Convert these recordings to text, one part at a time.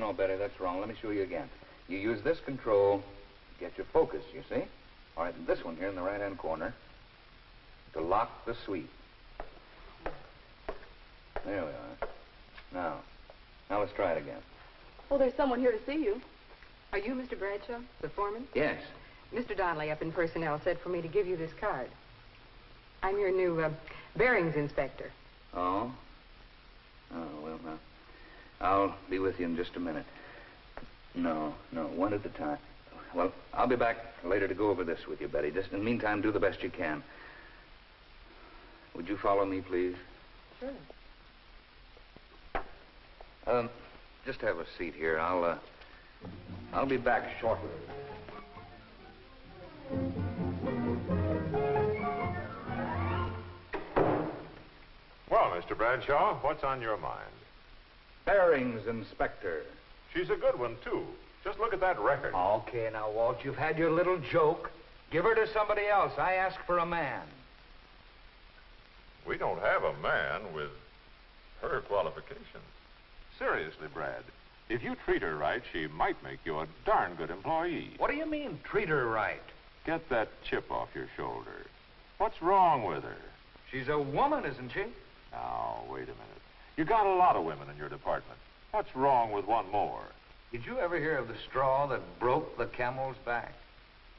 no, Betty, that's wrong. Let me show you again. You use this control to get your focus, you see? All right, and this one here in the right-hand corner to lock the sweep. There we are. Now let's try it again. Oh, there's someone here to see you. Are you Mr. Bradshaw, the foreman? Yes. Mr. Donnelly up in personnel said for me to give you this card. I'm your new bearings inspector. Oh? Oh, well, now, I'll be with you in just a minute. No, one at a time. Well, I'll be back later to go over this with you, Betty. Just in the meantime, do the best you can. Would you follow me, please? Sure. Just have a seat here. I'll be back shortly. Well, Mr. Bradshaw, what's on your mind? Bearings inspector. She's a good one, too. Just look at that record. Okay, now, Walt, you've had your little joke. Give her to somebody else. I asked for a man. We don't have a man with her qualifications. Seriously, Brad, if you treat her right, she might make you a darn good employee. What do you mean, treat her right? Get that chip off your shoulder. What's wrong with her? She's a woman, isn't she? Now, wait a minute. You got a lot of women in your department. What's wrong with one more? Did you ever hear of the straw that broke the camel's back?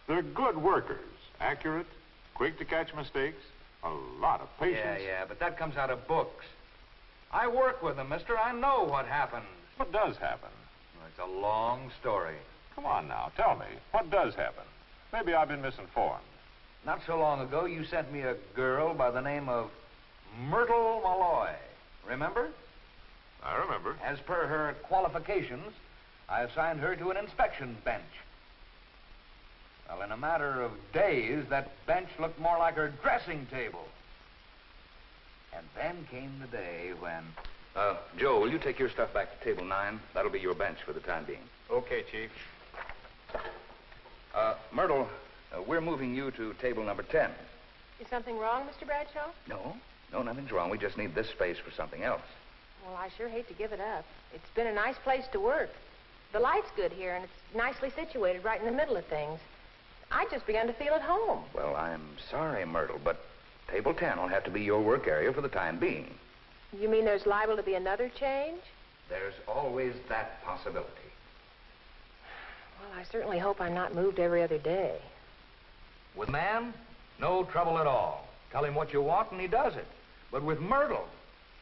They're good workers. Accurate, quick to catch mistakes, a lot of patience. Yeah, but that comes out of books. I work with them, mister. I know what happens. What does happen? Well, it's a long story. Come on now, tell me. What does happen? Maybe I've been misinformed. Not so long ago, you sent me a girl by the name of Myrtle Malloy. Remember? I remember. As per her qualifications, I assigned her to an inspection bench. Well, in a matter of days, that bench looked more like her dressing table. And then came the day when... Joe, will you take your stuff back to table 9? That'll be your bench for the time being. Okay, Chief. Myrtle, we're moving you to table number 10. Is something wrong, Mr. Bradshaw? No, nothing's wrong. We just need this space for something else. Well, I sure hate to give it up. It's been a nice place to work. The light's good here, and it's nicely situated right in the middle of things. I just begun to feel at home. Well, I'm sorry, Myrtle, but table 10 will have to be your work area for the time being. You mean there's liable to be another change? There's always that possibility. Well, I certainly hope I'm not moved every other day. With man, no trouble at all. Tell him what you want and he does it. But with Myrtle,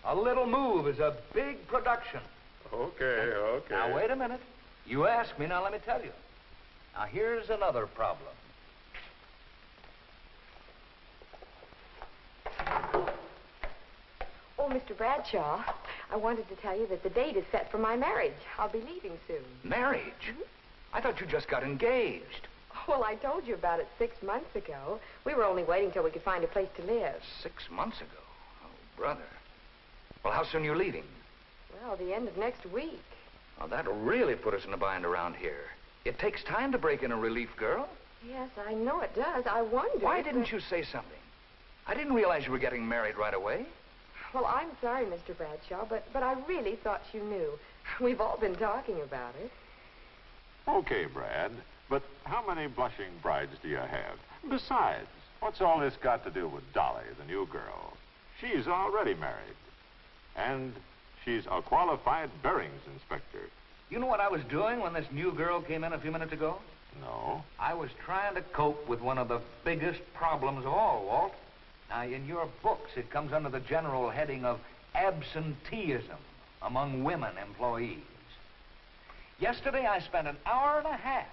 a little move is a big production. Okay. Now, wait a minute. You asked me, now let me tell you. Now, here's another problem. Oh, Mr. Bradshaw, I wanted to tell you that the date is set for my marriage. I'll be leaving soon. Marriage? Mm-hmm. I thought you just got engaged. Well, I told you about it 6 months ago. We were only waiting till we could find a place to live. 6 months ago? Oh, brother. Well, how soon are you leaving? Well, the end of next week. Well, that'll really put us in a bind around here. It takes time to break in a relief girl. Yes, I know it does. I wondered. Why didn't you say something? I didn't realize you were getting married right away. Well, I'm sorry, Mr. Bradshaw, but I really thought you knew. We've all been talking about it. Okay, Brad, but how many blushing brides do you have? Besides, what's all this got to do with Dolly, the new girl? She's already married. And she's a qualified bearings inspector. You know what I was doing when this new girl came in a few minutes ago? No. I was trying to cope with one of the biggest problems of all, Walt. Now, in your books, it comes under the general heading of absenteeism among women employees. Yesterday, I spent an hour and a half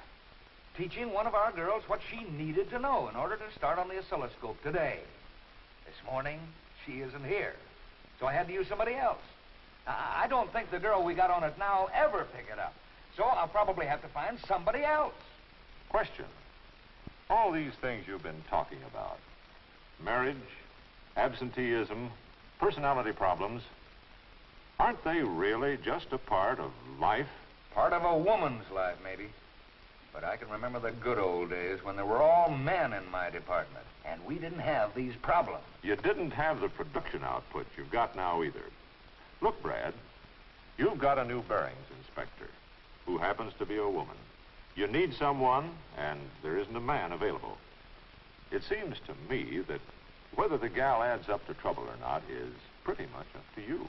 teaching one of our girls what she needed to know in order to start on the oscilloscope today. This morning, she isn't here, so I had to use somebody else. I don't think the girl we got on it now ever pick it up, so I'll probably have to find somebody else. Question. All these things you've been talking about, marriage, absenteeism, personality problems, aren't they really just a part of life? Part of a woman's life, maybe. But I can remember the good old days when there were all men in my department, and we didn't have these problems. You didn't have the production output you've got now either. Look, Brad, you've got a new bearings inspector. who happens to be a woman. You need someone, and there isn't a man available. It seems to me that whether the gal adds up to trouble or not is pretty much up to you.